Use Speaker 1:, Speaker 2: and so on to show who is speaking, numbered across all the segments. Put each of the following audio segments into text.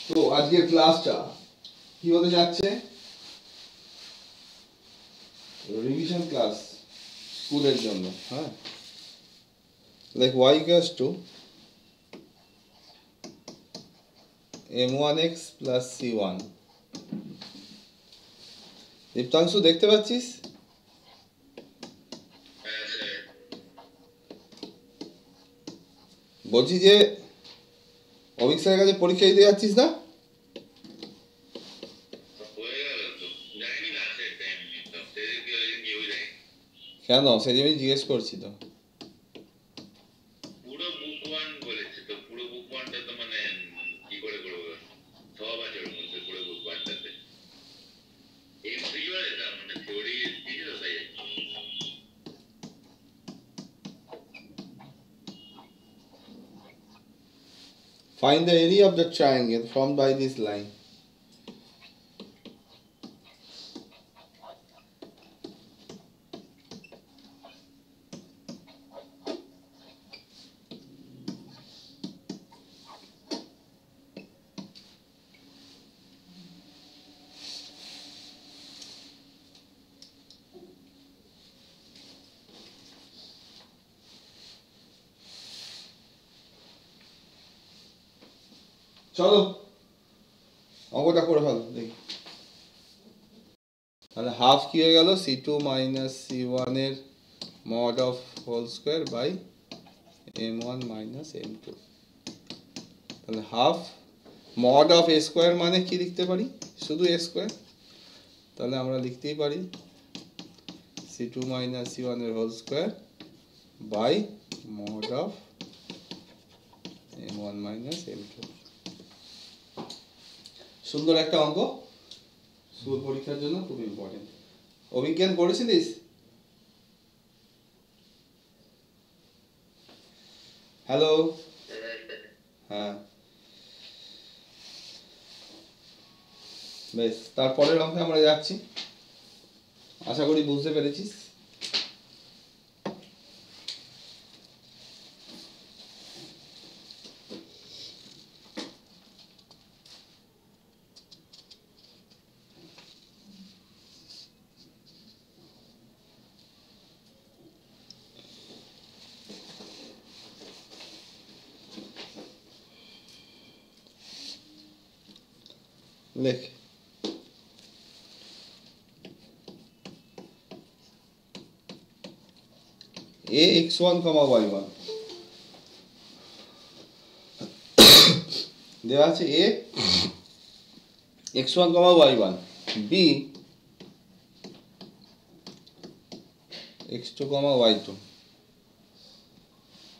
Speaker 1: তো আজকের ক্লাসটা কি হতে যাচ্ছে? রিভিশন ক্লাস স্কুলের জন্য। হ্যাঁ, like y equals to m1x plus c1। Diptanshu দেখতে পাচ্ছিস? বলছি যে অভিক স্যারের কাছে পরীক্ষা দিতে যাচ্ছিস না? কেন, সেদিন আমি জিজ্ঞেস করছি তো।
Speaker 2: পুরো বুক ওয়ান বলেছে তো, পুরো বুক ওয়ানটা তো মানে কি করে করবো, সব আছে ওর মধ্যে পুরো বুক ওয়ানটাতে। এই থ্রিও এটা মানে থিওরি দিয়েছে তো, তাই
Speaker 1: Find the area of the triangle formed by this line. চলো অঙ্কটা করে ফেলো দেখি। তাহলে হাফ কি হয়ে গেল? c2 মাইনাস c1 এর mod of whole square by m1 minus m2। তাহলে half mod of a square মানে কি লিখতে পারি? শুধু a স্কোয়ার। তাহলে আমরা লিখতেই পারি c2 মাইনাস c1 এর whole square by mod of m1 minus m2। সুন্দর একটা অঙ্ক, স্কুল পরীক্ষার জন্য খুব ইম্পর্টেন্ট। অভিজ্ঞান করেছিলিস? হ্যালো, হ্যাঁ বেশ। তারপরের অঙ্কে আমরা যাচ্ছি, আশা করি বুঝতে পেরেছিস। লেখ ax1, y1 দেওয়া আছে। a x1, y1, b x2, y2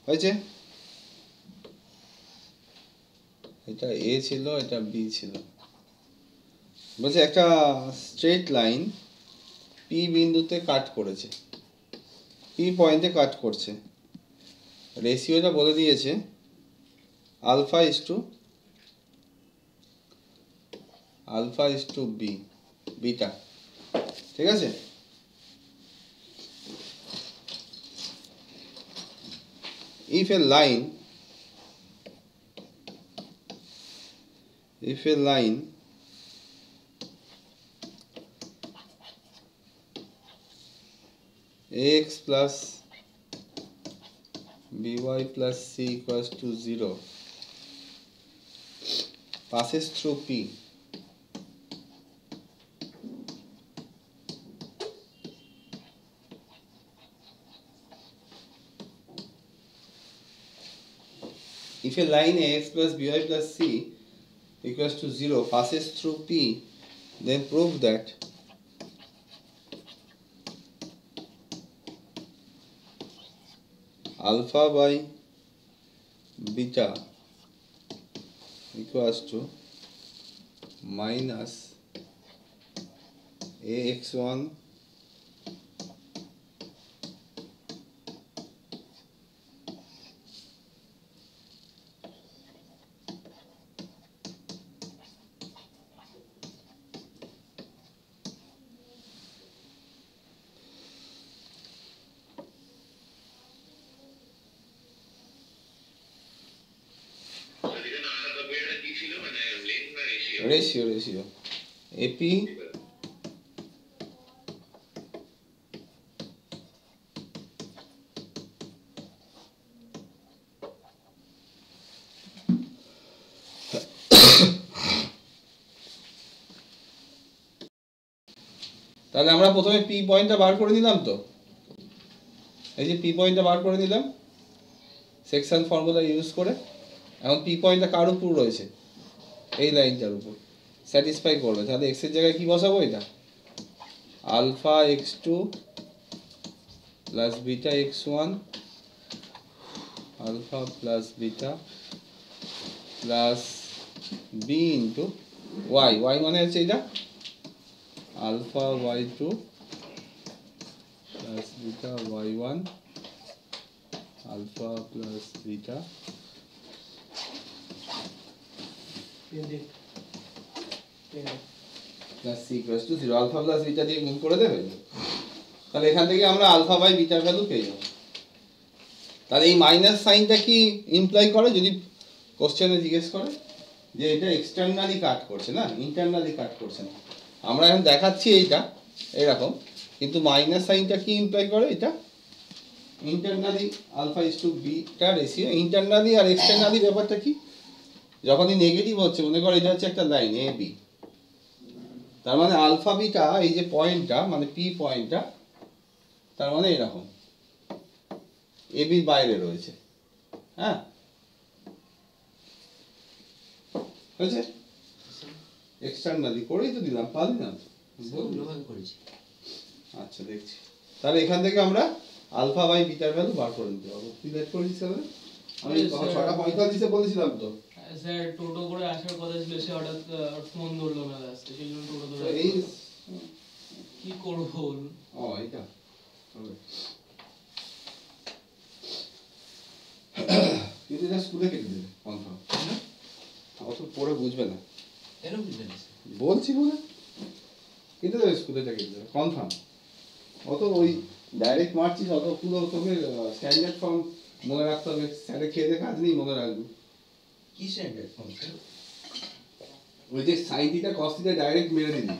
Speaker 1: হয়েছে। এটা a ছিল, এটা b ছিল। বলছে একটা স্ট্রেট লাইন p বিন্দুতে কাট করেছে, p পয়েন্টে কাট করছে। রেশিওটা বলে দিয়েছে আলফা ইস টু বিটা, ঠিক আছে। if a line ax plus by plus c equals to 0 passes through p, if a line ax plus by plus c equals to 0 passes through p, then prove that alpha by beta equals to minus ax1
Speaker 2: কি ছিল মানে length ratio
Speaker 1: AP তাহলে আমরা প্রথমে P পয়েন্টটা বার করে নিলাম তো, এই যে পি পয়েন্টটা বার করে নিলাম সেকশন ফর্মুলা ইউজ করে। এখন পি পয়েন্টটা কার উপর রয়েছে, এই লাইনটার উপর স্যাটিসফাই করবে। তাহলে এক্স এর জায়গায় কি বসাবো, এটা alpha x two plus beta x one alpha plus beta plus b into y, y মানে হচ্ছে এটা alpha y two plus beta y one alpha plus beta plus c equal to 0, alpha plus beta দিয়ে গুণ করে দেবে। তাহলে এখান থেকে আমরা আলফা বাই বিটার ভ্যালু পেয়ে যাব। তাহলে এই মাইনাস সাইনটা কি ইমপ্লাই করে, যদি কোশ্চেনে জিজ্ঞেস করে যে এটা এক্সটার্নালি কাট করছে না ইন্টারনালি কাট করছে না, আমরা এখন দেখাচ্ছি এইটা এরকম, কিন্তু মাইনাস সাইনটা কি ইমপ্লাই করে, এটা internally alpha is to beta ratio. Internally আর এক্সটার্নালি ব্যাপারটা কি, যখনই নেগেটিভ হচ্ছে মনে করো এটা হচ্ছে একটা লাইন এ বি, তার মানে আলফা বিটা এই যে পয়েন্টটা মানে পি পয়েন্টটা তার মানে এরকম এ বির বাইরে রয়েছে। হ্যাঁ হয়েছে, এক্সটার্নালি করেই তো দিলাম, পারলি না আচ্ছা দেখছি। তাহলে এখান থেকে আমরা আলফা বাই বিটার ভ্যালু বার করে নিতে পারবো। তুই লেট করে দিস তাহলে, আমি 6:45 বলেছিলাম তো
Speaker 3: স্যার টোটো করে আসার কথা ছিল, সে হঠাৎ ফোন ধরলো না লাস্টে, সেই জন্য টোটো ধরে
Speaker 1: এই
Speaker 3: কি করবো বলুন।
Speaker 1: ও এটা হবে কিন্তু এটা স্কুলে কেটে দেবে কনফার্ম, অত পড়ে বুঝবে না
Speaker 3: কেন বুঝলেন
Speaker 1: বলছি বলে কেটে দেবে, স্কুলে কেটে দেবে কনফার্ম। অত ওই ডাইরেক্ট মারছিস অতগুলো তোকে স্ট্যান্ডার্ড ফর্ম মনে রাখতে হবে, স্যারে খেয়ে দেখে কাজ নেই মনে রাখবি।
Speaker 3: কি স্ট্যান্ডার্ড ফর্ম স্যার?
Speaker 1: ওই যে sine theta cos theta direct মেরে দিবি।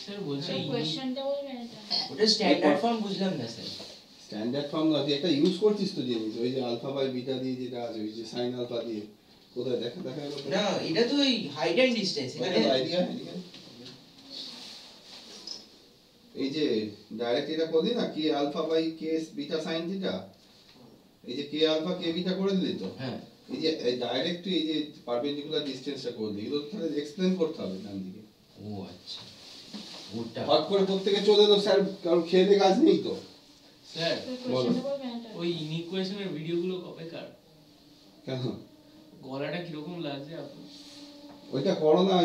Speaker 3: স্যার বলছি
Speaker 4: কোশ্চেনটা বলবেন এটা
Speaker 3: ওটা স্ট্যান্ডার্ড ফর্ম বুঝলাম না স্যার।
Speaker 1: স্ট্যান্ডার্ড ফর্ম না, তুই একটা ইউজ করছিস তো জিনিস, ওই যে আলফা বাই বিটা দিয়ে যেটা আছে, ওই যে সাইন আলফা দিয়ে কোথায় দেখা
Speaker 3: না এটা তো ওই হাইট এন্ড ডিসটেন্স, এখানে
Speaker 1: আইডিয়া এই যে ডাইরেক্ট এটা করলি না কে আলফা বাই কে বিটা সাইন থিটা, এই যে কে আলফা কে বিটা করে দিলি তো,
Speaker 3: হ্যাঁ
Speaker 1: এই যে ডাইরেক্ট এই যে পারপেন্ডিকুলার ডিসটেন্সটা করলি, এগুলো তাহলে এক্সপ্লেইন করতে হবে ডান দিকে।
Speaker 3: ও আচ্ছা ওটা
Speaker 1: হট করে প্রত্যেকে চলে এলো স্যার, কারণ খেয়ে দিয়ে কাজ নেই তো।
Speaker 3: স্যার
Speaker 4: কোশ্চেনটা বলবেন এটা
Speaker 3: ওই ইনইকুয়েশনের ভিডিওগুলো কবে কার?
Speaker 1: কেন
Speaker 3: গলাটা কিরকম লাগছে আপনার?
Speaker 1: ওইটা করোনা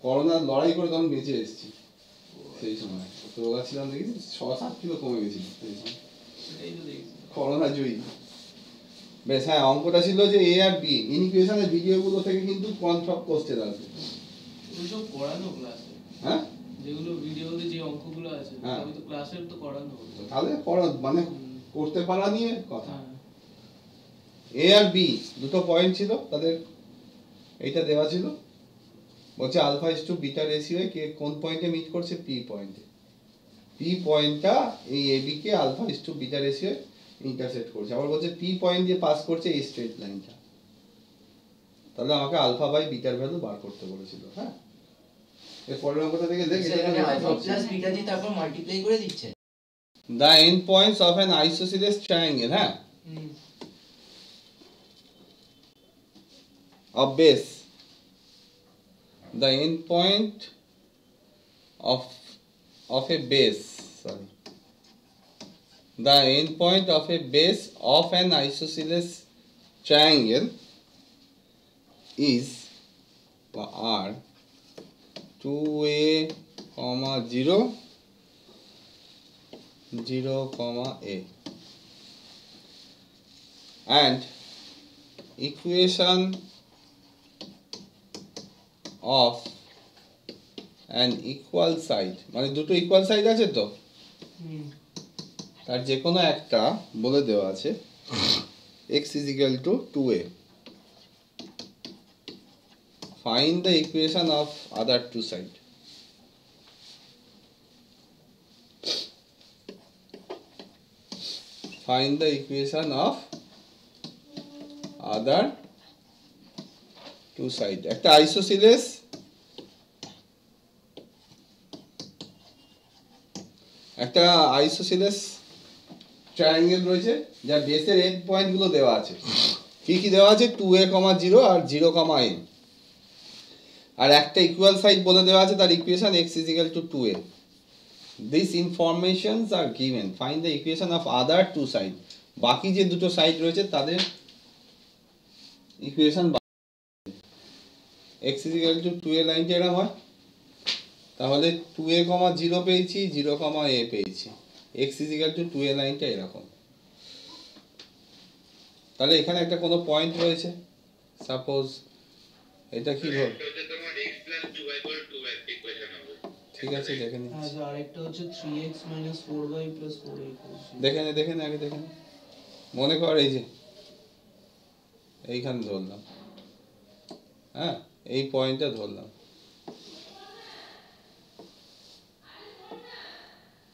Speaker 1: করোনার লড়াই করে তখন বেঁচে এসেছি, সেই সময় তো রোগা ছিলাম দেখি 6-7 কিলো কমে গেছিল সেই সময়,
Speaker 3: এটাই তো দেখছি।
Speaker 1: করোনা জয়ী। বেশ হ্যাঁ, অঙ্কটা ছিল যে এ আর বি ইনইকুয়েশনের ভিডিওগুলো থেকে কিন্তু কনফার্ম কোশ্চেন আসবে।
Speaker 3: ওইসব করানো ক্লাসে,
Speaker 1: হ্যাঁ
Speaker 3: যেগুলো ভিডিওতে যে অঙ্কগুলো আছে
Speaker 1: হ্যাঁ।
Speaker 3: ওই তো ক্লাসের তো করানো হতো।
Speaker 1: তাহলে মানে করতে পারা নিয়ে কথা।
Speaker 3: হ্যাঁ
Speaker 1: এ আর বি দুটো পয়েন্ট ছিল তাদের, এইটা দেওয়া ছিল, বলছে alpha is to beta ratio কে কোন পয়েন্টে মিট করছে, পি পয়েন্টে। পি পয়েন্টটা এই এ বি কে alpha is to beta ratio intersect করছে, আবার বলছে পি পয়েন্ট দিয়ে পাস করছে এই স্ট্রেট লাইনটা। তাহলে আমাকে আলফা বাই বিটার ভ্যালু বার করতে বলেছিল। হ্যাঁ এর পরের অঙ্কটা থেকে দেখ,
Speaker 5: সেখানে আলফা প্লাস বিটা দিয়ে তারপর মাল্টিপ্লাই করে দিচ্ছে।
Speaker 1: the end points of an isosceles triangle, হ্যাঁ of base, the end point of a base, sorry, the end point of a base of an isosceles triangle is r 2a, 0 0, a, and equation of an equal side, মানে দুটো equal side আছে তো, তার যে কোনো একটা বলে দেওয়া আছে x is equal to 2a, find the equation of other two side. Find the equation of other two side. একটা আইসোসিলেস ট্রায়াঙ্গেল রয়েছে যার বেসের এন্ড পয়েন্ট গুলো দেওয়া আছে। কি কি দেওয়া আছে? 2a, 0 আর 0, n। আর একটা ইকুয়াল সাইড বলে দেওয়া আছে, তার equation x is equal to 2a. These informations are given. Find the equation of other two side. বাকি যে দুটো সাইড রয়েছে তাদের equation x is equal to 2a লাইনটা এরকম হয়, তাহলে 2a, 0 পেয়েছি, 0, a পেয়েছি। x is equal to 2a লাইনটা এরকম। তাহলে এখানে একটা কোনো পয়েন্ট রয়েছে, সাপোজ এটা কি ধর,
Speaker 2: তোমার x + 2y = 2x ইকুয়েশন হবে।
Speaker 1: ঠিক আছে দেখে নিচ্ছি,
Speaker 3: আচ্ছা আরেকটা হচ্ছে 3x - 4y + 4a
Speaker 1: দেখে নে আগে দেখে নে। মনে কর এই যে এইখানে ধরলাম, হ্যাঁ এই পয়েন্টটা ধরলাম,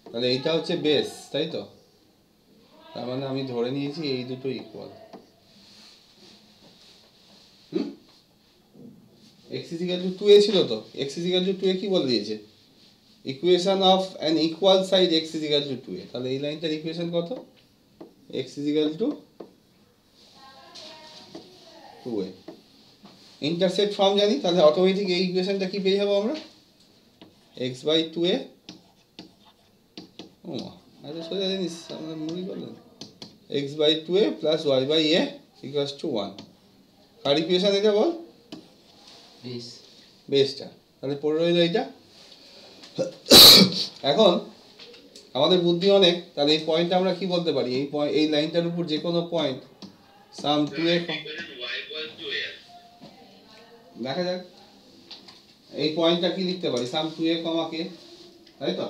Speaker 1: তাহলে এইটা হচ্ছে বেস, তাই তো? তার মানে আমি ধরে নিয়েছি এই দুটো equal. x is equal to 2a ছিল তো, x is equal to 2a কি বলে দিয়েছে? Equation of an equal side x is equal to 2a। তাহলে এই লাইনটার ইকুয়েশন কত? x is equal to 2a। Intersect form জানি, তাহলে অটোমেটিক এই ইকুয়েশনটা কি পেয়ে যাবো আমরা? x/2a। ও মা, আচ্ছা সোজা জিনিস আমরা মুড়ি করলেন। x/2a plus y/a equals to 1। Car equation এটা বল?
Speaker 5: বেস।
Speaker 1: বেসটা। তাহলে পড়ে রইল এইটা। এখন আমাদের বুদ্ধি অনেক, তাহলে এই পয়েন্টটা আমরা কি বলতে পারি? এই লাইনটার উপর যে কোনো পয়েন্ট সাম 2a,
Speaker 2: y = 2a।
Speaker 1: দেখা যাক এই পয়েন্টটা কি লিখতে পারি? সাম 2a, k, তাই তো?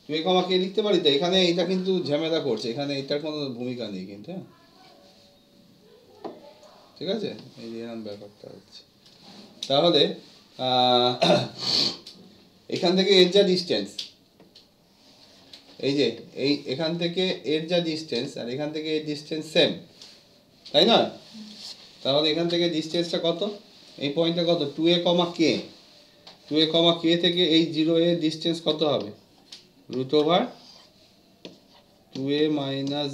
Speaker 1: 2a, k লিখতে পারি তো। এখানে এটা কিন্তু ঝামেলা করছে, এখানে এটার কোনো ভূমিকা নেই কিন্তু, হ্যাঁ ঠিক আছে? এই যে এরকম ব্যাপারটা হচ্ছে। তাহলে এখান থেকে এর যা ডিস্টেন্স, এই যে এখান থেকে এর যা ডিস্টেন্স আর এখান থেকে এর ডিস্টেন্স সেম, তাই না? তাহলে এখান থেকে ডিস্টেন্সটা কত? এই পয়েন্টটা কত? 2a, k। 2a, k থেকে এই 0 এর ডিস্টেন্স কত হবে? √2a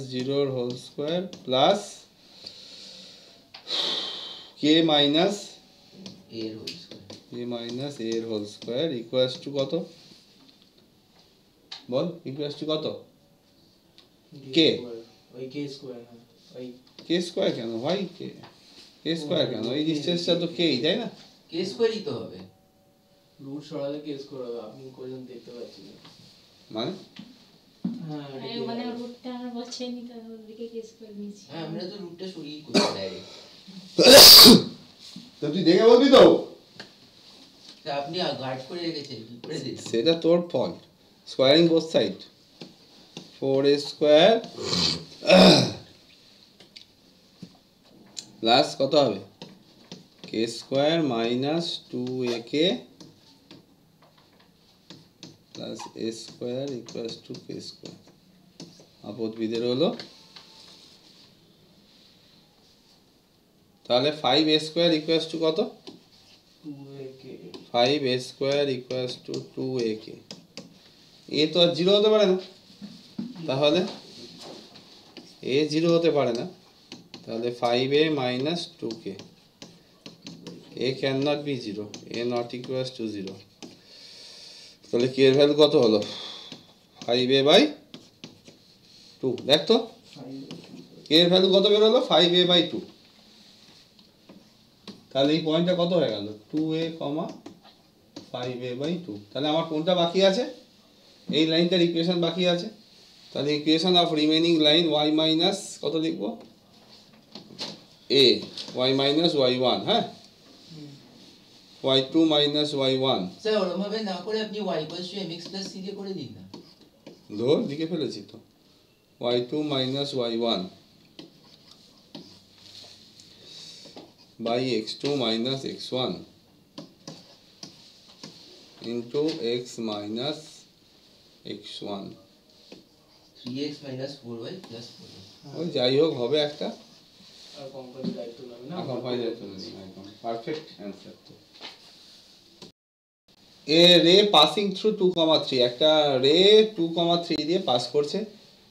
Speaker 1: - 0 whole square plus k -
Speaker 5: এর হোল স্কয়ার।
Speaker 1: a এর হোল স্কয়ার ইকুয়ালস টু কত? বল ইকুয়ালস টু কত? k।
Speaker 3: ওই k স্কয়ার, হ্যাঁ ওই
Speaker 1: k স্কয়ার কেন ভাই? k স্কয়ার কেন? এই ডিসটেন্সটা তো k, তাই না?
Speaker 5: কে স্কয়ারই তো হবে।
Speaker 3: রুট সরালে k স্কয়ার হবে। আপনি কোশ্চেন দেখতে পাচ্ছেন না।
Speaker 1: মানে
Speaker 3: হ্যাঁ
Speaker 4: মানে রুটটা আমরা বলছি নি, তার ওদিকে কেস করে নিয়েছি।
Speaker 5: হ্যাঁ আমরা তো রুটটা সরিয়ে করছি ডাইরেক্ট।
Speaker 1: তো তুই দেখে বলবি তো?
Speaker 5: তা আপনি গার্ড করে রেখেছেন, কি করে দেখছেন?
Speaker 1: সেটা তোর fault. Squaring both side, 4a square plus কত হবে? k square minus 2ak plus a square equals to k square. আপদ বিদের হলো, তাহলে 5a স্কোয়ার ইকুয়ালস টু কত?
Speaker 3: 2ak
Speaker 1: 5a square equals to 2ak। এ তো আর 0 হতে পারে না, তাহলে এ 0 হতে পারে না, তাহলে 5a minus 2k, a cannot be 0, a not equals to 0। তাহলে k এর ভ্যালু কত হলো? 5a/2। দেখ তো k এর ভ্যালু কত বের হলো? 5a/2। তাহলে এই পয়েন্টটা কত হয়ে গেল? 2a, 5a/2। তাহলে আমার কোনটা বাকি আছে? এই লাইনটার ইকুয়েশন বাকি আছে। তাহলে equation of remaining line y minus কত লিখবো? a, y মাইনাস y1, হ্যাঁ y2 মাইনাস y1।
Speaker 5: স্যার ওরকম ভাবে না করে আপনি y = mx + c দিয়ে করে দিন না।
Speaker 1: ধর লিখে ফেলেছি তো, y2 minus y1 by x2 minus x1 into x minus x1,
Speaker 5: 3x minus 4y plus 4y.
Speaker 1: ওই যাই হোক হবে একটা
Speaker 3: আর কোম্পানির দায়িত্ব নেবে না
Speaker 1: একদম পারফেক্ট অ্যান্সার। তো এ রে পাসিং থ্রু 2,3, একটা রে 2,3 দিয়ে পাস করছে,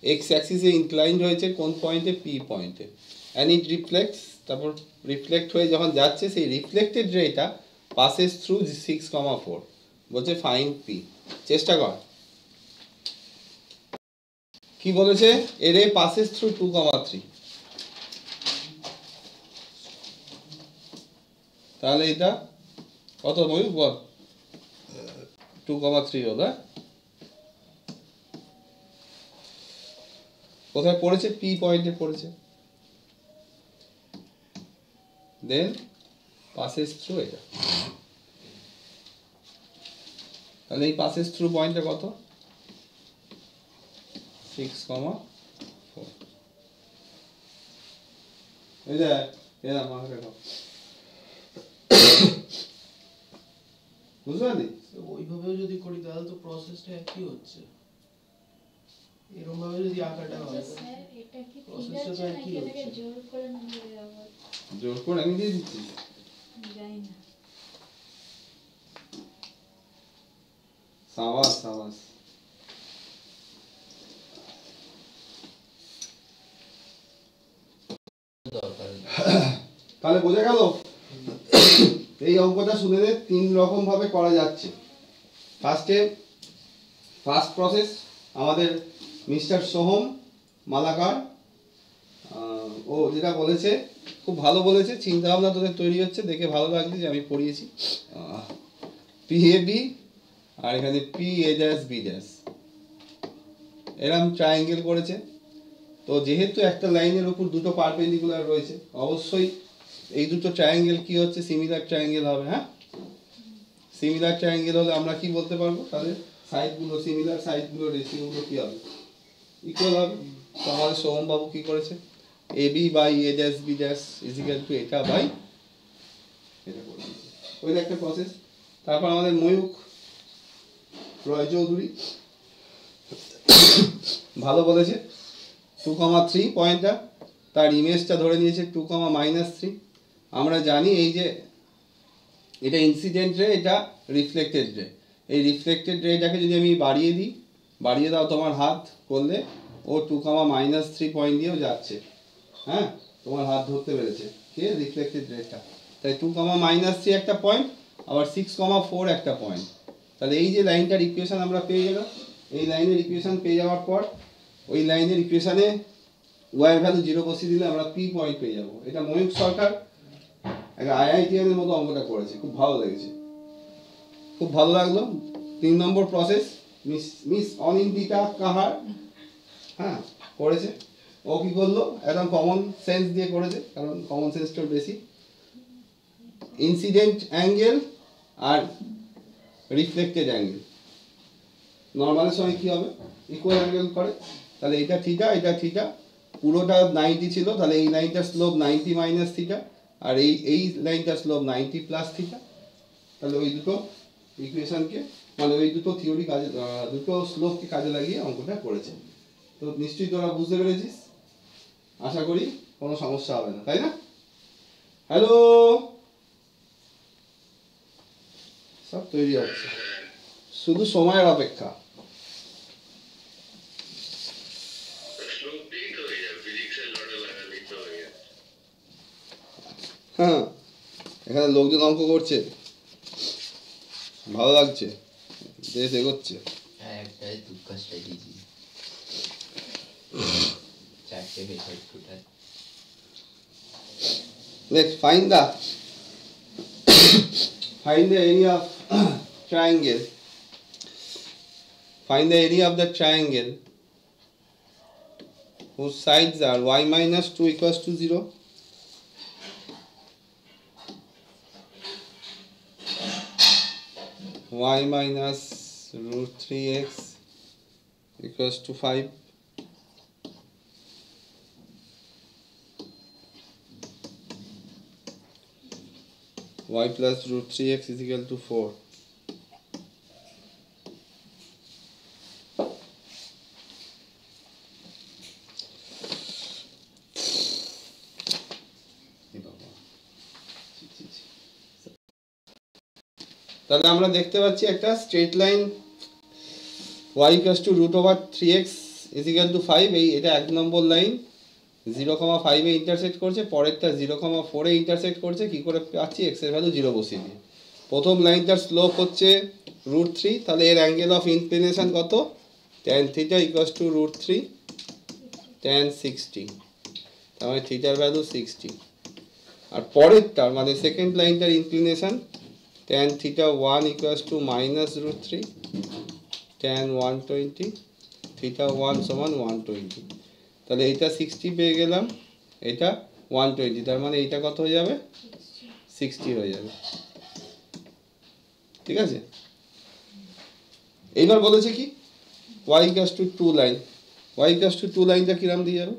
Speaker 1: এক্স অ্যাক্সিসে ইনক্লাইন্ড হয়েছে কোন পয়েন্টে, পি পয়েন্টে, অ্যান্ড ইট রিফ্লেক্টস, তারপর রিফ্লেক্ট হয়ে যখন যাচ্ছে সেই রিফ্লেক্টেড রেটা পাসেস থ্রু 6,4, বলছে ফাইন পি। চেষ্টা কর কি বলেছে, এ রে পাসেস থ্রু 2,3, তাহলে এটা কত ময়ূর বল, 2,3 হলো, কোথায় পড়েছে, পি পয়েন্টে পড়েছে, দেন পাসেস থ্রু এটা, তাহলে এই পাসেস থ্রু পয়েন্টটা কত, 6,4, এই যে এরা মাথাটা খাও, বুঝতে পারলি?
Speaker 3: ওইভাবেও যদি করি তাহলে তো প্রসেসটা একই হচ্ছে, এরকম ভাবে যদি আঁকাটা হয়
Speaker 4: স্যার এটা কি ঠিক
Speaker 3: প্রসেসটা
Speaker 4: আছে
Speaker 3: তো
Speaker 4: নাকি
Speaker 3: একই
Speaker 4: এটাকে
Speaker 3: হচ্ছে।
Speaker 4: জোর করে নিয়ে যাবো
Speaker 1: জোর করে আমি দিয়ে দিচ্ছি,
Speaker 4: জানি না।
Speaker 1: সাবাস সাবাস।
Speaker 5: দরকার নেই।
Speaker 1: তাহলে বোঝা গেল, এই অঙ্কটা শুনে নে, 3 রকম ভাবে করা যাচ্ছে। ফার্স্ট প্রসেস আমাদের মিস্টার সোহম মালাকার ও যেটা বলেছে খুব ভালো বলেছে, চিন্তা ভাবনা তোদের তৈরি হচ্ছে, দেখে ভালো লাগছে যে আমি পড়িয়েছি, পি এ বি আর এখানে P A dash B dash এরম ট্রায়াঙ্গেল করেছে। তো যেহেতু একটা লাইনের উপর দুটো পারপেন্ডিকুলার রয়েছে, অবশ্যই এই দুটো ট্রায়াঙ্গেল কি হচ্ছে, সিমিলার ট্রায়াঙ্গেল হবে। হ্যাঁ, সিমিলার ট্রায়াঙ্গেল হলে আমরা কি বলতে পারবো, তাহলে সাইডগুলো সিমিলার, সাইডগুলো রেশিওগুলো কি হবে, ইকুয়াল হবে। তো আমাদের সোহম বাবু কি করেছে, A B by A dash B dash equal to এটা বাই এটা করে দিয়েছে, ওই একটা প্রসেস। তারপর আমাদের ময়ূখ রয় চৌধুরী ভালো বলেছে, 2,3 পয়েন্টটা তার ইমেজটা ধরে নিয়েছে 2,-3। আমরা জানি এই যে এটা ইনসিডেন্ট রে, এটা রিফ্লেক্টেড রে, এই রিফ্লেক্টেড রেটাকে যদি আমি বাড়িয়ে দাও তোমার হাত করলে, ও 2,-3 পয়েন্ট দিয়েও যাচ্ছে। হ্যাঁ, তোমার হাত ধরতে পেরেছে কে, রিফ্লেক্টেড রেটা, তাই 2,-3 একটা পয়েন্ট, আবার 6,4 একটা পয়েন্ট। তাহলে এই যে লাইনটার ইকুয়েশন আমরা পেয়ে গেলাম, এই লাইনের ইকুয়েশন পেয়ে যাওয়ার পর ওই লাইনের ইকুয়েশনে ওয়াই ভ্যালু 0 বসিয়ে দিলে আমরা পি পয়েন্ট পেয়ে যাবো। এটা ময়ূখ সরকার একটা আইআইটিএন এর মতো অঙ্কটা করেছে, খুব ভালো লেগেছে, খুব ভালো লাগলো। 3 নম্বর প্রসেস মিস অনিন্দিতা কাহার হ্যাঁ করেছে, ও কি করলো, একদম কমন সেন্স দিয়ে করেছে, কারণ কমন সেন্সটা বেশি। ইনসিডেন্ট অ্যাঙ্গেল আর রিফ্লেক্টেড অ্যাঙ্গেল নর্মালের সময় কি হবে, ইকুয়াল অ্যাঙ্গেল করে, তাহলে এটা থিটা, এটা থিটা, পুরোটা 90 ছিল, তাহলে এই লাইনটার স্লোপ 90 মাইনাস থিটা, আর এই লাইনটার স্লোপ 90 প্লাস থিটা। তাহলে ওই দুটো ইকুয়েশনকে, মানে ওই দুটো থিওরি কাজে, দুটো স্লোপকে কাজে লাগিয়ে অঙ্কটা করেছে। তো নিশ্চয়ই তোরা বুঝতে পেরেছিস, আশা করি কোনো সমস্যা হবে না, তাই না? হ্যালো, সব তৈরি হচ্ছে, শুধু সময়ের অপেক্ষা।
Speaker 2: শ্লোক দিয়েই তো হয়ে যাবে, ফিজিক্সের লটা লাগালেই তো হয়ে যাবে।
Speaker 1: হ্যাঁ, এখানে লোকজন অঙ্ক করছে, ভালো লাগছে, দেশ এগোচ্ছে।
Speaker 5: হ্যাঁ, একটাই দুঃখ স্ট্র্যাটেজি, 4টে method total.
Speaker 1: Let's find the area of triangle. Find the area of the triangle whose sides are y minus 2 equals to 0, y minus root 3x equals to 5, y plus root 3x is equal to 4. তাহলে আমরা দেখতে পাচ্ছি একটা straight line y = √3x = 5, এই এটা 1 নম্বর line 0,5 এ intersect করছে, পরেরটা 0,4 এ intersect করছে। কি করে পাচ্ছি? x এর ভ্যালু 0 বসিয়ে দিয়ে। প্রথম লাইনটার স্লোপ হচ্ছে √3, তাহলে এর অ্যাঙ্গেল অফ ইনক্লিনেশন কত? tan θ = √3 tan 60, তার মানে থিটার ভ্যালু 60। আর পরেরটার মানে সেকেন্ড লাইনটার ইনক্লিনেশন tan θ1 = -√3 tan 120 θ1 = 120। তাহলে এইটা 60 পেয়ে গেলাম, এটা 120, তার মানে এইটা কত হয়ে যাবে? 60 হয়ে যাবে। ঠিক আছে, এইবার বলেছে কি y = 2 লাইন, y = 2 লাইনটা কিরম দিয়ে যাবে?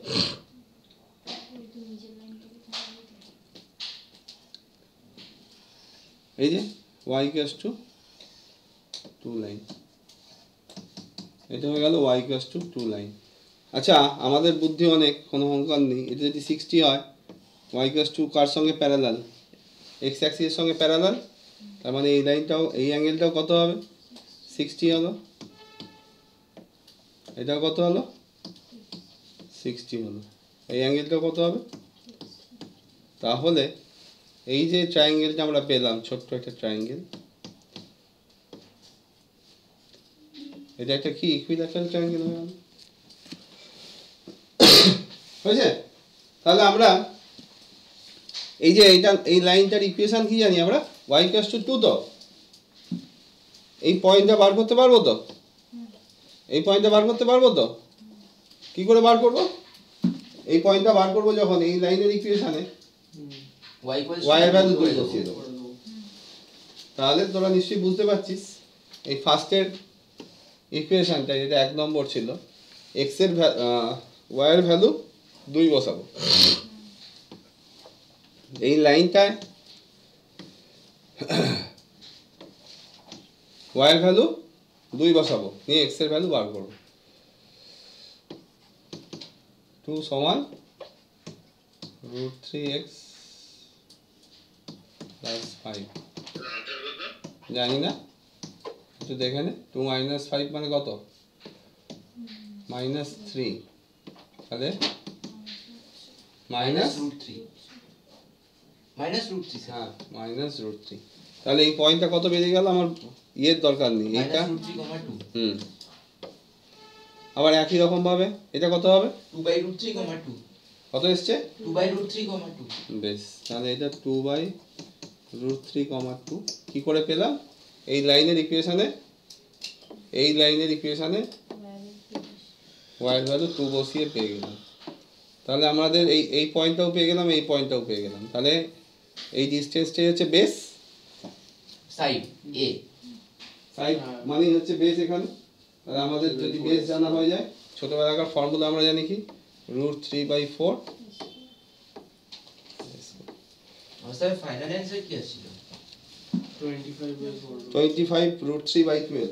Speaker 1: এই যে y = 2 লাইন, এটা হয়ে গেল y = 2 লাইন। আচ্ছা, আমাদের বুদ্ধি অনেক, কোনো অঙ্কন নেই। এটা যদি 60 হয়, y = কার সঙ্গে প্যারালাল? x অ্যাক্সিসের সঙ্গে প্যারালাল, তার মানে এই লাইনটাও, এই অ্যাঙ্গেলটাও কত হবে? 60 হলো। এটাও কত হলো? 60 হলো। এই অ্যাঙ্গেলটাও কত হবে? তাহলে এই যে ট্রায়াঙ্গেলটা আমরা পেলাম, ছোট্ট একটা ট্রায়াঙ্গেল, এটা একটা কি ইকুইল্যাটারাল ট্রায়াঙ্গেল হয়ে গেল। হয়েছে? তাহলে আমরা এই যে এই লাইনটার ইকুয়েশন কি জানি আমরা? y = 2। তো এই পয়েন্টটা বার করতে পারবো তো? এই পয়েন্টটা বার করতে পারবো তো? কি করে বার করব? এই পয়েন্টটা বার করব যখন এই লাইনের ইকুয়েশনে y এর ভ্যালু 2 বসিয়ে দেবো। তাহলে তোরা নিশ্চয়ই বুঝতে পারছিস, এই ফার্স্টের ইকুয়েশনটা যেটা 1 নম্বর ছিল, x এর y এর ভ্যালু 2 বসাবো। এই লাইনটায় y এর ভ্যালু 2 বসাবো, নিয়ে x এর ভ্যালু বার করব। 2 = √3x + 5। জানি না, একটু দেখে নে। 2 - 5 মানে কত? -3, তাহলে
Speaker 5: -√3
Speaker 1: হ্যাঁ -√3। তাহলে এই পয়েন্টটা কত বেরিয়ে গেল? আমার ইয়ের দরকার নেই, এইটা
Speaker 5: -√3,2
Speaker 1: আবার একই রকম ভাবে এটা কত হবে?
Speaker 5: 2/√3,2
Speaker 1: কত এসছে?
Speaker 5: 2/√3,2
Speaker 1: বেশ, তাহলে এটা 2/√3,2 কি করে পেলাম? এই লাইনের ইকুয়েশনে y এর ভ্যালু 2 বসিয়ে পেয়ে গেলাম। তাহলে আমাদের এই পয়েন্টটাও পেয়ে গেলাম, এই পয়েন্টটাও পেয়ে গেলাম। তাহলে এই ডিসটেন্সটাই হচ্ছে বেস,
Speaker 5: সাইড a
Speaker 1: সাইড মানে হচ্ছে বেস এখানে। তাহলে আমাদের যদি বেস জানা হয়ে যায়, ছোটবেলাকার ফর্মুলা আমরা জানি কি? √3/4।
Speaker 5: স্যার ফাইনাল অ্যানসার কি ছিল?
Speaker 3: 25/4
Speaker 1: 25 √3/12।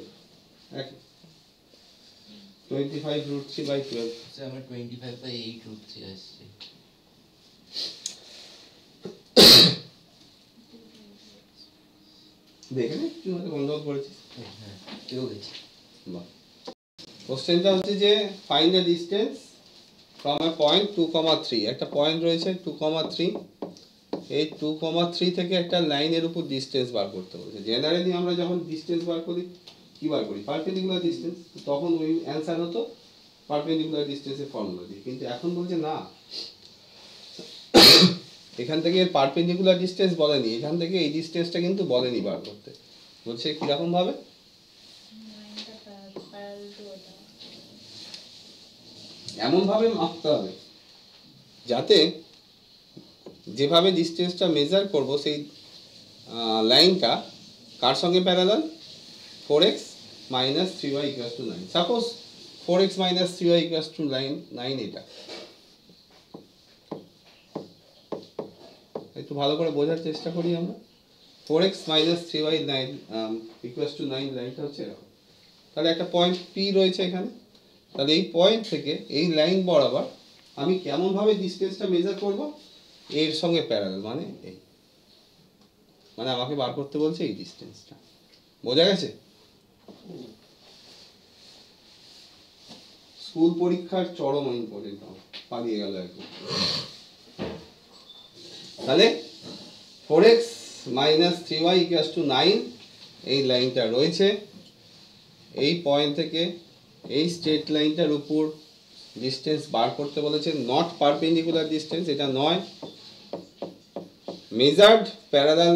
Speaker 1: 25 √3/12।
Speaker 5: স্যার আমার 25/8√3 আসছে।
Speaker 1: দেখে নে, তুই হয়তো গন্ডগোল করেছিস।
Speaker 5: হ্যাঁ, কেউ গেছে।
Speaker 1: বাহ। কোশ্চেনটা হচ্ছে যে find the distance from a point 2,3। একটা পয়েন্ট রয়েছে 2,3, এই 2,3 থেকে একটা লাইনের উপর ডিসটেন্স বার করতে বলেছে। জেনারেলি আমরা যখন ডিসটেন্স বার করি, কি বার করি? Perpendicular distance. তখন ওই অ্যান্সার হতো পারপেন্ডিকুলার ডিসটেন্সের ফর্মুলা দিয়ে। কিন্তু এখন বলছে না, এখান থেকে পারপেন্ডিকুলার ডিসটেন্স বলেনি, এখান থেকে এই ডিসটেন্সটা কিন্তু বলেনি বার করতে। বলছে কিরকম ভাবে? এমন ভাবে মাপতে হবে যাতে যেভাবে ডিসটেন্সটা মেজার করব সেই লাইনটা কার সঙ্গে parallel? 4x - 3y = 9। Suppose 4x - 3y = 9, এটা একটু ভালো করে বোঝার চেষ্টা করি আমরা। 4x - 3y = 9 লাইনটা হচ্ছে এরকম। তাহলে একটা পয়েন্ট P রয়েছে এখানে। তাহলে এই পয়েন্ট থেকে এই লাইন বরাবর আমি কেমন ভাবে ডিসটেন্সটা মেজার করব? এর সঙ্গে প্যারালাল, মানে এই, মানে আমাকে বার করতে বলছে এই ডিসটেন্সটা। বোঝা গেছে? স্কুল পরীক্ষার চরম ইম্পর্টেন্ট, পালিয়ে গেল একদম। তাহলে 4x minus 3y equals to 9, এই লাইনটা রয়েছে। এই পয়েন্ট থেকে এই স্ট্রেট লাইনটার উপর ডিস্টেন্স বার করতে বলেছে, নট পারপেন্ডিকুলার ডিস্টেন্স, এটা নয়, measured parallel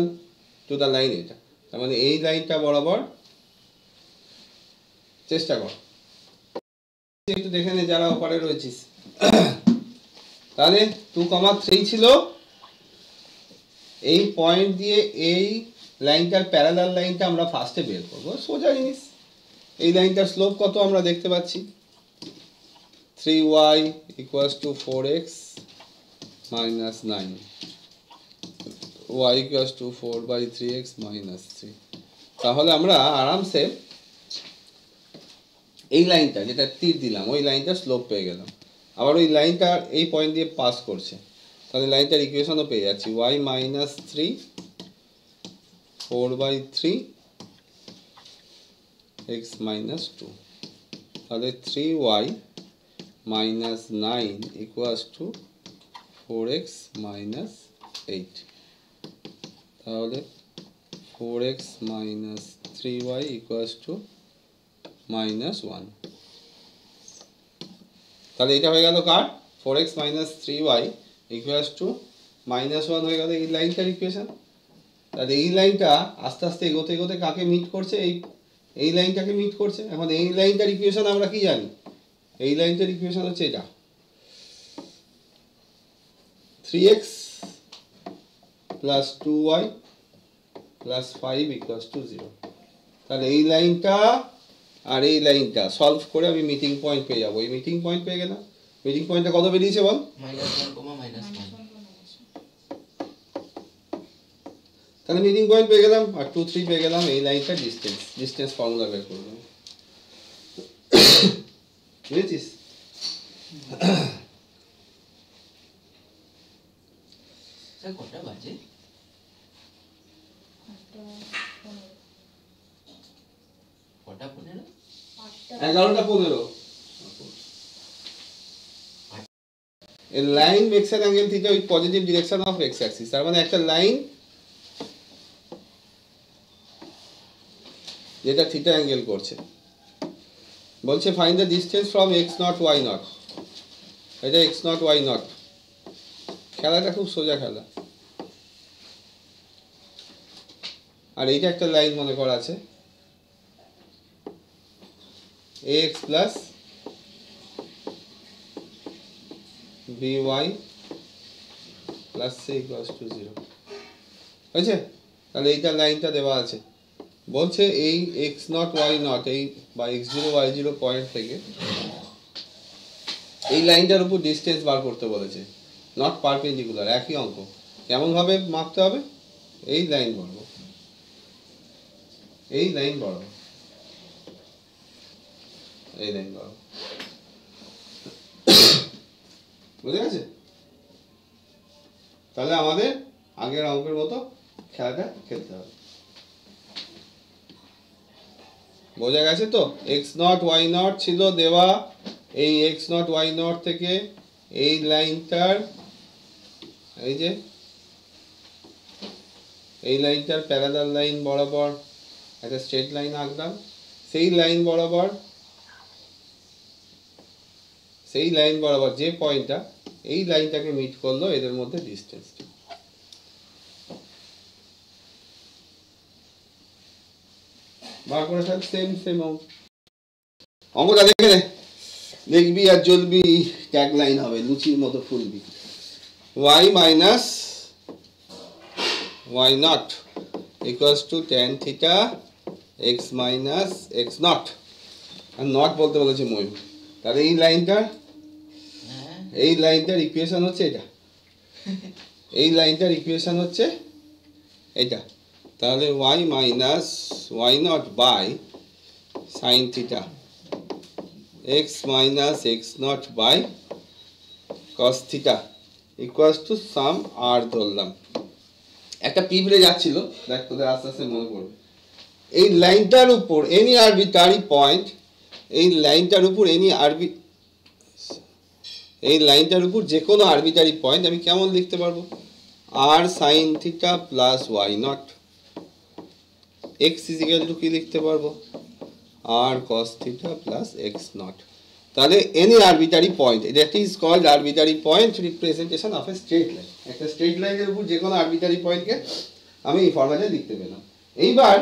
Speaker 1: to the line, এটা তার মানে এই লাইনটা বরাবর চেষ্টা কর। একটু দেখে নে যারা ওপারে রয়েছিস। তাহলে 2,3 ছিল, এই পয়েন্ট দিয়ে এই লাইনটার প্যারালাল লাইনটা আমরা ফার্স্টে বের করবো, সোজা জিনিস। এই লাইনটার স্লোপ কত আমরা দেখতে পাচ্ছি, 3y equals to 4x minus 9, y equals to 4/3x minus 3। তাহলে আমরা আরামসে এই লাইনটা যেটা তীর দিলাম ওই লাইনটা স্লোপ পেয়ে গেলাম। আবার ওই লাইনটা এই পয়েন্ট দিয়ে পাস করছে, তাহলে লাইনটার ইকুয়েশনও পেয়ে যাচ্ছি, y minus 3 4/3 x minus 2। তাহলে 3y minus 9 equals to 4x minus 8। তাহলে 4x minus 3y equals to minus 1। তাহলে এটা হয়ে গেল কার, 4x minus 3y equals to minus 1 হয়ে গেল এই লাইনটার ইকুয়েশন। তাহলে এই লাইনটা আস্তে আস্তে এগোতে এগোতে কাকে মিট করছে, এই লাইনটাকে মিট করছে। এখন এই লাইনটার ইকুয়েশন আমরা কি জানি, এই লাইনটার ইকুয়েশন হচ্ছে এটা, 3x plus 2y plus 5 equals to 0। তাহলে এই লাইনটা আর এই লাইনটা সলভ করে আমি মিটিং পয়েন্ট পেয়ে যাবো। এই মিটিং পয়েন্ট পেয়ে গেলাম। মিটিং পয়েন্টটা কত বেরিয়েছে বল, তাহলে মিটিং পয়েন্ট পেয়ে গেলাম আর 2, 3 পেয়ে গেলাম। এই লাইনটা ডিস্টেন্স ফর্মুলা বের করে দেবো, বুঝেছিস?
Speaker 5: কটা বাজে?
Speaker 1: 11:15। A line makes an angle theta with positive direction of x axis। তার মানে একটা লাইন যেটা থিটা অ্যাঙ্গেল করছে, বলছে find the distance from x not y not. এটা x নট y নট, খেলাটা খুব সোজা খেলা। আর এইটা একটা লাইন মনে করা আছে, ax plus by plus c equals to 0 হয়েছে। তাহলে এইটা লাইনটা দেওয়া আছে, বলছে এই x নট y নট এই বা x0 y0 পয়েন্ট থেকে এই লাইনটার উপর ডিস্টেন্স বার করতে বলেছে, নট পারপেন্ডিকুলার, একই অঙ্ক। কেমন ভাবে মাপতে হবে, এই লাইন বরাবর, এই লাইন বরাবর, এই লাইন বরাবর, বুঝে গেছে? তাহলে আমাদের আগের অঙ্কের মতো খেলাটা খেলতে হবে, বোঝা গেছে তো? এক্স নট ওয়াই নট ছিল দেওয়া, এই এক্স নট ওয়াই নট থেকে এই লাইনটার, এই যে এই লাইনটার প্যারালাল লাইন বরাবর একটা স্ট্রেট লাইন আঁকলাম, সেই লাইন বরাবর যে পয়েন্টটা এই লাইনটাকে মিট করলো, এদের মধ্যে ডিস্টেন্স বার করে ফেল। সেম অঙ্কটা দেখে নে, দেখবি আর জ্বলবি, ট্যাগ লাইন হবে, লুচির মতো ফুলবি। y minus y naught equals to tan theta x minus x naught, are not বলতে বলেছে ময়ূর। তাহলে এই লাইনটার ইকুয়েশন হচ্ছে এটা, এই লাইনটার ইকুয়েশন হচ্ছে এটা। তাহলে y minus y naught by sin theta x minus x naught by cos theta equals to sum r ধরলাম। একটা পিঁপড়ে যাচ্ছিল, দেখ তোদের আস্তে আস্তে মনে পড়বে, এই লাইনটার উপর এনি আরবিটারি পয়েন্ট, এই লাইনটার উপর এই লাইনটার উপর যে কোনো আরবিটারি পয়েন্ট আমি কেমন লিখতে পারবো? R sine theta plus y nought, x equal to কি লিখতে পারবো? R cos theta plus x nought. তাহলে any arbitrary point, that is called arbitrary point representation of a straight line. একটা স্ট্রেট লাইনের উপর যে কোনো আরবিটারি পয়েন্টকে আমি এই ফরম্যাটে লিখতে পেলাম। এইবার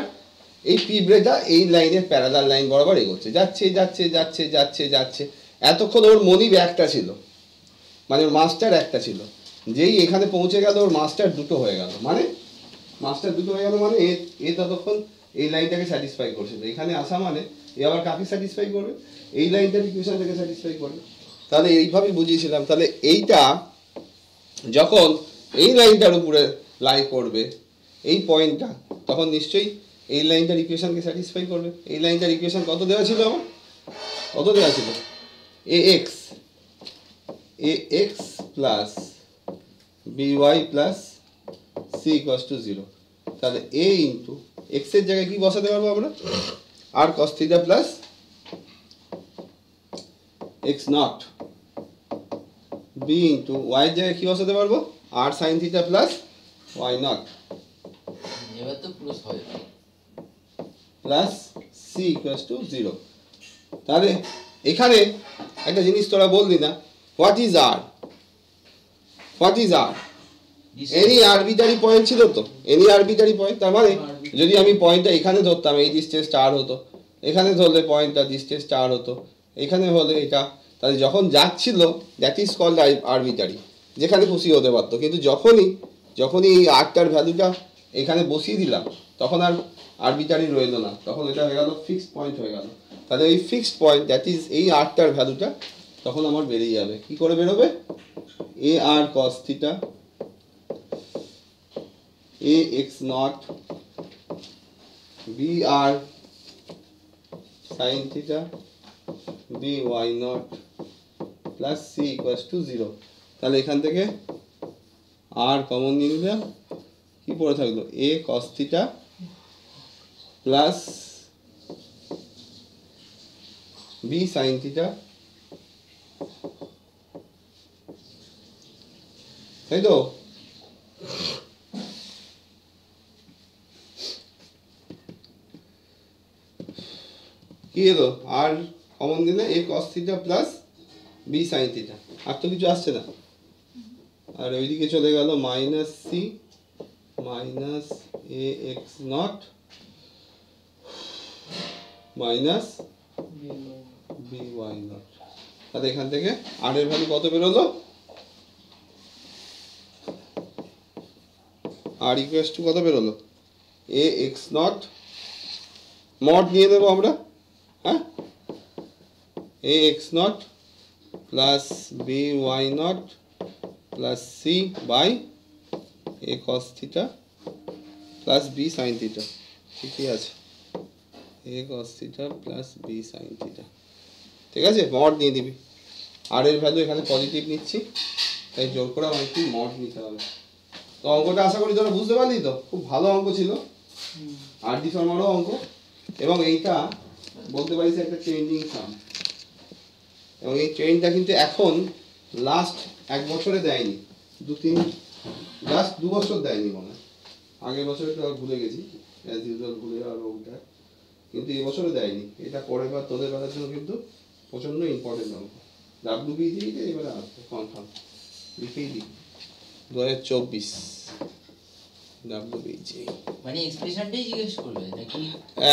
Speaker 1: এই পিঁপড়েটা এই লাইনের প্যারালাল লাইন বরাবর এগোচ্ছে, যাচ্ছে যাচ্ছে যাচ্ছে যাচ্ছে যাচ্ছে। এতক্ষণ ওর মনিব একটা ছিল, মানে ওর মাস্টার একটা ছিল। যেই এখানে পৌঁছে গেল ওর মাস্টার দুটো হয়ে গেল, মানে মাস্টার দুটো হয়ে গেল মানে এ ততক্ষণ এই লাইনটাকে স্যাটিসফাই করছে। তো এখানে আসা মানে এ আবার কাকে স্যাটিসফাই করবে? এই লাইনটার ইকুয়েশনটাকে স্যাটিসফাই করবে। তাহলে এইভাবেই বুঝিয়েছিলাম। তাহলে এইটা যখন এই লাইনটার উপরে লাই করবে এই পয়েন্টটা, তখন নিশ্চয়ই এই লাইনটার ইকুয়েশনকে স্যাটিসফাই করবে। এই লাইনটার ইকুয়েশন কত দেওয়া ছিল আমার? কত দেওয়া ছিল? ax plus by plus c equals to 0। তাহলে a ইন্টু x এর জায়গায় কি বসাতে পারবো আমরা? R cos theta plus x nought. b into y এর জায়গায় কি বসাতে পারবো? R sine theta plus y nought
Speaker 5: এবার তো পুরো সহজ।
Speaker 1: Plus c equals to 0। তাহলে এখানে একটা জিনিস তোরা বললি না, what is r? What is r? Any arbitrary point ছিল তো, এনি আরবিটারি পয়েন্ট। তার মানে যদি আমি পয়েন্টটা এখানে ধরতাম এই ডিস্টেন্স স্টার হতো, এখানে ধরলে পয়েন্টটা ডিস্টেন্স স্টার হতো, এখানে হলে এটা। তাহলে যখন যাচ্ছিল দ্যাট ইজ কল্ড আরবিটারি, যেখানে খুশি হতে পারতো। কিন্তু যখনই এই আরটার ভ্যালুটা এখানে বসিয়ে দিলাম তখন আর আরবিটারি রইল না, তখন এটা হয়ে গেল ফিক্সড পয়েন্ট হয়ে গেল। তাহলে এই ফিক্সড পয়েন্ট দ্যাট ইজ এই আরটার ভ্যালুটা তখন আমার বেরিয়ে যাবে। কি করে বেরোবে? A r cos theta a x nought b r sine theta b y nought plus c equals to 0। তাহলে এখান থেকে আর কমন নিয়ে নিলাম, কি পড়ে থাকলো? A cos theta plus b sine theta, তাই তো? কি এলো? আর কমন দিলে a cos theta plus b sine theta, আর তো কিছু আসছে না। আর ওইদিকে চলে গেল minus c minus a x nought minus b y nought. তাহলে এখান থেকে আর এর ভ্যালু কত বেরোলো? আর ইকুয়ালস টু কত বেরোলো? এ এক্স নট মড নিয়ে নেবো আমরা, হ্যাঁ, a x nought plus b y nought plus c by a cos theta plus b sine theta. ঠিকই আছে, a cos theta plus b sine theta. ঠিক আছে, মড নিয়ে দিবি। আর এর ভ্যালু এখানে পজিটিভ নিচ্ছি, তাই জোর করে আমাকে একটু মড নিতে হবে। তো অঙ্কটা আশা করি তোরা বুঝতে পারলি তো? খুব ভালো অঙ্ক ছিল, আর ডি শর্মারও অঙ্ক। এবং এইটা বলতে পারিস একটা চেঞ্জিং সাম। এবং এই ট্রেনটা কিন্তু এখন লাস্ট 1 বছরে দেয়নি, লাস্ট 2 বছর দেয়নি মনে হয়। আগের বছরে তো ভুলে গেছি, অ্যাজ ইউজুয়াল ভুলে যাওয়ার ওটা, কিন্তু এই বছরে দেয়নি। এটা পরের বার তোদের বেলার জন্য কিন্তু প্রচণ্ড ইম্পর্টেন্ট অঙ্ক। WBGতে এবারে আসবে কনফার্ম, লিখেই দিই 2024 WBG।
Speaker 5: মানে এক্সপ্রেশনটাই জিজ্ঞেস করবে নাকি?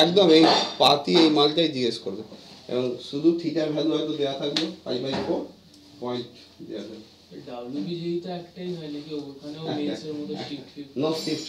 Speaker 1: একদম এই পাতি এই মালটাই জিজ্ঞেস করবে। এবং শুধু থিটার ভ্যালু হয়তো দেওয়া থাকবে 5/4 পয়েন্ট দেওয়া থাকবে।
Speaker 3: WBG তো একটাই হয় নাকি? ওখানেও মেন্সের মতো শিফট
Speaker 1: নো শিফট।